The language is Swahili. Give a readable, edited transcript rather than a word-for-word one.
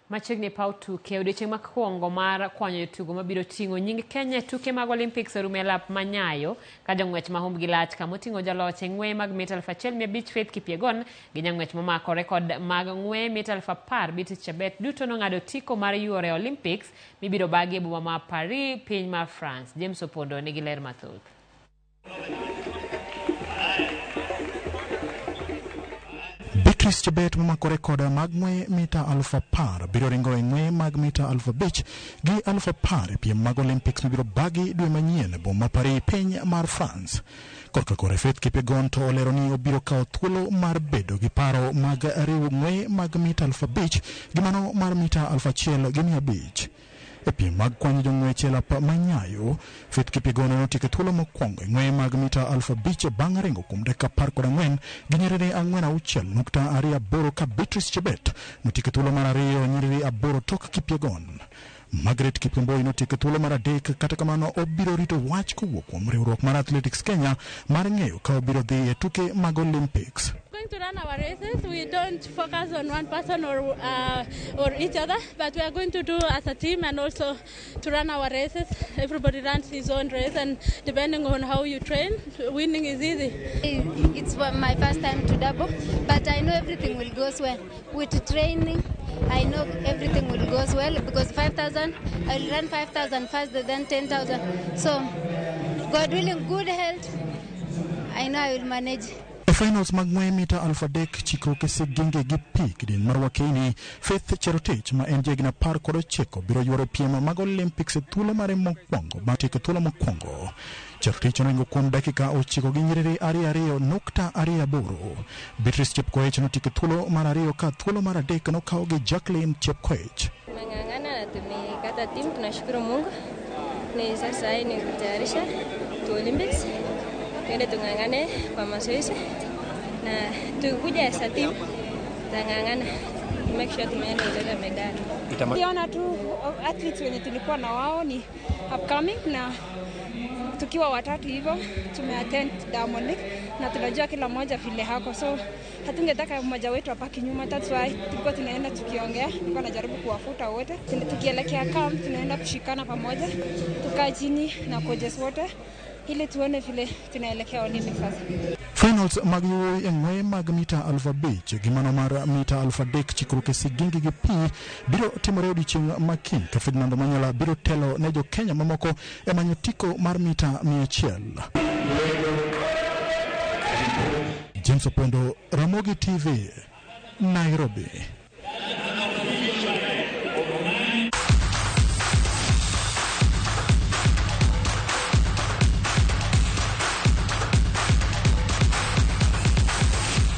Machiegni paw tuke odiochieng' mokwongo mar kwanyo jotugo mabiro ting'o nying Kenya tuke mag Olympiks orumo e lap manyayo ka jong'wech ma humbgi lach kama oting'o jaloch e ng'weye mag mita 1,500 Faith Kipyegon gi jang'wech mamako rekod mag ng'weye mita 10,000 Beatrice Cheruiyot duto nong'ado otiko mar yuoro e Olympiks mibiro bagi e boma ma Paris, piny mar France. James Opondo nigi ler mathoth. Beatrice Cheruiyot mamako rekod mag ng'weye mita 10,000 biro ringo e ng'weye mag mita 5,000 gi 10,000 e piem mag Olympics mibiro bagi dwe manyien e boma Paris, piny mar France. Korka kore Faith Kipyegon to olero ni obiro kawo thuolo mar bedo gi paro mag riwo ng'weye mag mita 5,000 gi mano mar mita 1,500. E piem mag kwanyo jong'wech e lap manyayo, Faith Kipyegon notieko thuolo mokwongo e ng'weye mag mita 5,000 bang' ringo kuom dakika 14 gi nyiriri 4.28 ka Beatrice Cheruiyot notieko thuolo mar ariyo nyiriri 8 tok Kipyegon. Margaret Kipkemboi notieko thuolo mar adek, kata kamano obiro rito wach kowuok kuom riwruok mar Athletics Kenya mar ng'eyo ka obiro dhi e tuke mag Olympics. To run our races, we don't focus on one person or each other, but we are going to do as a team and also to run our races. Everybody runs his own race, and depending on how you train, winning is easy. It's my first time to double, but I know everything will go well. With training, I know everything will go well because 5,000, I will run 5,000 faster than 10,000. So, God willing, good health, I know I will manage. Finals mag ng'weye mita 3,000 chikruok e sigenge gi pi kidin mar Wakeni. Faith Cheruiyot ma en jagna 19 biro yuoro piem mag Olympics e thuolo mare mokwongo bang' tieko thuolo mokwongo. Cheruiyot noringo kuom dakika 9 gi nyiriri 2.28. Beatrice Cheruiyot notieko thuolo mar ariyo ka thuolo mar adek nokawo gi Jacqueline Cheruiyot. Tumeng'ang'ana na tumekata timu, tunashukuru Mungu. Ni sasa ni kutayarisha tu Olympics. Twende tung'ang'ane kwa mazoezi na tukuja as a team tang'ang'ana make sure tumeenda ile medali. Niona tu athletes wenye tulikuwa na wao ni upcoming, na tukiwa watatu hivyo tumeattend Diamond League na tunajua kila mmoja vile hako, so hatungetaka mmoja wetu apaki nyuma. That's why tulikuwa tunaenda tukiongea, tulikuwa najaribu kuwafuta wote, tukielekea camp tunaenda kushikana pamoja, tukaa chini na coaches wote ili tuone vile tunaelekea Olympics sasa. Finals mag yuoyi e ng'weye mag mita 5,000 gi mano mar mita 3,000 chikruok e sigenge gi pi biro timore odiochieng' makiny ka Ferdinand Manyala biro telo ne jo Kenya mamoko e manyo tiko mar mita 100. James Opondo, Ramogi TV, Nairobi.